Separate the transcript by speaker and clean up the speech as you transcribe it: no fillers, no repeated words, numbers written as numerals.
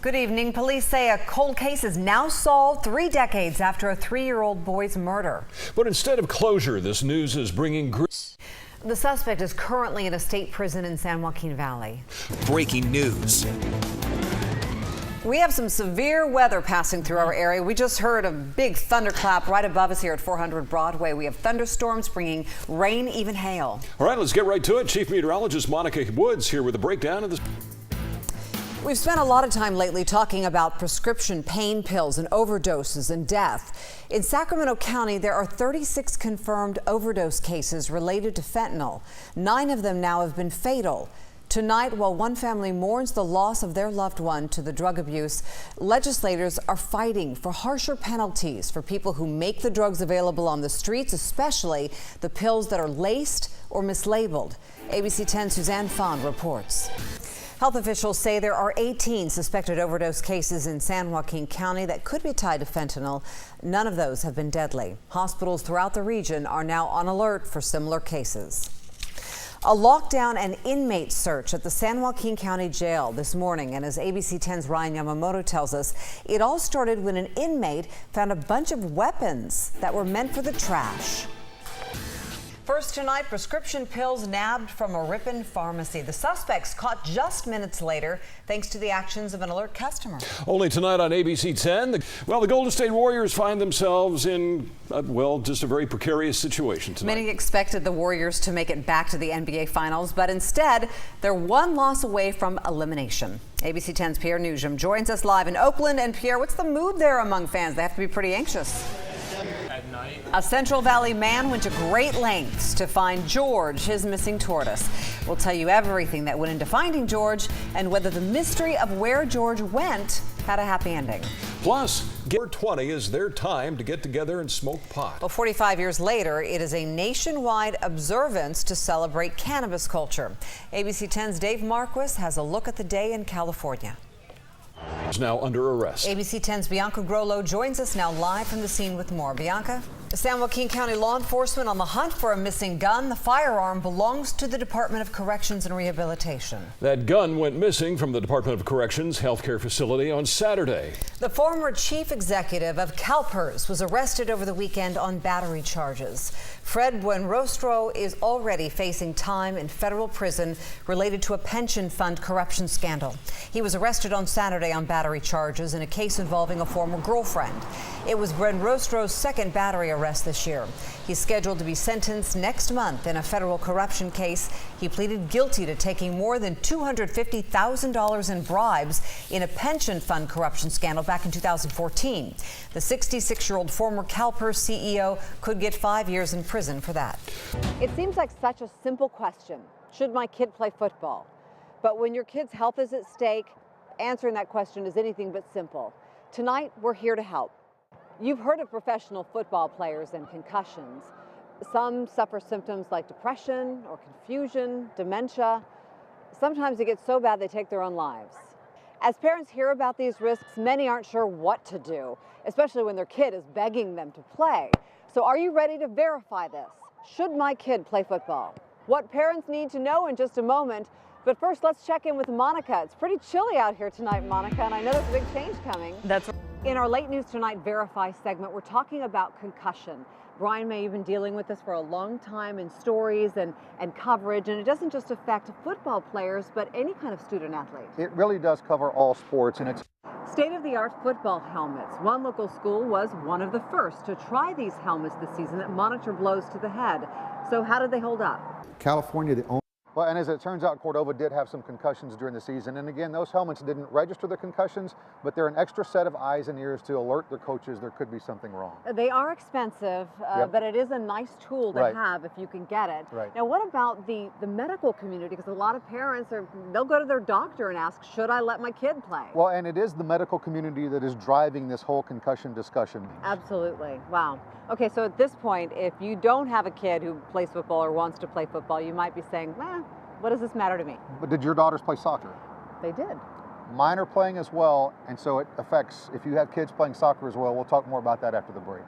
Speaker 1: Good evening. Police say a cold case is now solved 3 decades after a 3-year-old boy's murder.
Speaker 2: But instead of closure, this news is bringing
Speaker 1: The suspect is currently in a state prison in San Joaquin Valley.
Speaker 3: Breaking news.
Speaker 1: We have some severe weather passing through our area. We just heard a big thunderclap right above us here at 400 Broadway. We have thunderstorms bringing rain, even hail.
Speaker 2: All right, let's get right to it. Chief Meteorologist Monica Woods here with a breakdown of this.
Speaker 1: We've spent a lot of time lately talking about prescription pain pills and overdoses and death. In Sacramento County, there are 36 confirmed overdose cases related to fentanyl. 9 of them now have been fatal. Tonight, while one family mourns the loss of their loved one to the drug abuse, legislators are fighting for harsher penalties for people who make the drugs available on the streets, especially the pills that are laced or mislabeled. ABC 10's Suzanne Fond reports. Health officials say there are 18 suspected overdose cases in San Joaquin County that could be tied to fentanyl. None of those have been deadly. Hospitals throughout the region are now on alert for similar cases. A lockdown and inmate search at the San Joaquin County Jail this morning, and as ABC 10's Ryan Yamamoto tells us, it all started when an inmate found a bunch of weapons that were meant for the trash. First tonight, prescription pills nabbed from a Ripon pharmacy. The suspects caught just minutes later, thanks to the actions of an alert customer.
Speaker 2: Only tonight on ABC 10, the Golden State Warriors find themselves in, just a very precarious situation tonight.
Speaker 1: Many expected the Warriors to make it back to the NBA Finals, but instead, they're one loss away from elimination. ABC 10's Pierre Nugent joins us live in Oakland. And Pierre, what's the mood there among fans? They have to be pretty anxious.
Speaker 4: At night.
Speaker 1: A Central Valley man went to great lengths to find George, his missing tortoise. We'll tell you everything that went into finding George and whether the mystery of where George went had a happy ending.
Speaker 2: Plus, 420 is their time to get together and smoke pot.
Speaker 1: Well, 45 years later, it is a nationwide observance to celebrate cannabis culture. ABC 10's Dave Marquis has a look at the day in California.
Speaker 2: Is now under arrest.
Speaker 1: ABC 10's Bianca Grollo joins us now live from the scene with more. Bianca? San Joaquin County law enforcement on the hunt for a missing gun. The firearm belongs to the Department of Corrections and Rehabilitation.
Speaker 2: That gun went missing from the Department of Corrections healthcare facility on Saturday.
Speaker 1: The former chief executive of CalPERS was arrested over the weekend on battery charges. Fred Buenrostro is already facing time in federal prison related to a pension fund corruption scandal. He was arrested on Saturday on battery charges in a case involving a former girlfriend. It was Buenrostro's second battery arrest this year. He's scheduled to be sentenced next month in a federal corruption case. He pleaded guilty to taking more than $250,000 in bribes in a pension fund corruption scandal back in 2014. The 66-year-old former CalPERS CEO could get 5 years in prison for that. It seems like such a simple question. Should my kid play football? But when your kid's health is at stake, answering that question is anything but simple. Tonight, we're here to help. You've heard of professional football players and concussions. Some suffer symptoms like depression or confusion, dementia. Sometimes it gets so bad they take their own lives. As parents hear about these risks, many aren't sure what to do, especially when their kid is begging them to play. So are you ready to verify this? Should my kid play football? What parents need to know in just a moment. But first, let's check in with Monica. It's pretty chilly out here tonight, Monica, and I know there's a big change coming. In our Late News Tonight Verify segment, we're talking about concussion. Brian May, you've been dealing with this for a long time in stories and coverage, and it doesn't just affect football players, but any kind of student athlete.
Speaker 5: It really does cover all sports, and it's
Speaker 1: State-of-the-art football helmets. One local school was one of the first to try these helmets this season that monitor blows to the head. So how did they hold up?
Speaker 5: California, the only. Well, and as it turns out, Cordova did have some concussions during the season. And again, those helmets didn't register the concussions, but they're an extra set of eyes and ears to alert the coaches there could be something wrong.
Speaker 1: They are expensive, but it is a nice tool to have if you can get it.
Speaker 5: Right.
Speaker 1: Now, what about the medical community? Because a lot of parents, they'll go to their doctor and ask, should I let my kid play?
Speaker 5: Well, and it is the medical community that is driving this whole concussion discussion.
Speaker 1: Absolutely. Wow. Okay, so at this point, if you don't have a kid who plays football or wants to play football, you might be saying, what does this matter to me?
Speaker 5: But did your daughters play soccer?
Speaker 1: They did.
Speaker 5: Mine are playing as well, and so it affects, if you have kids playing soccer as well. We'll talk more about that after the break.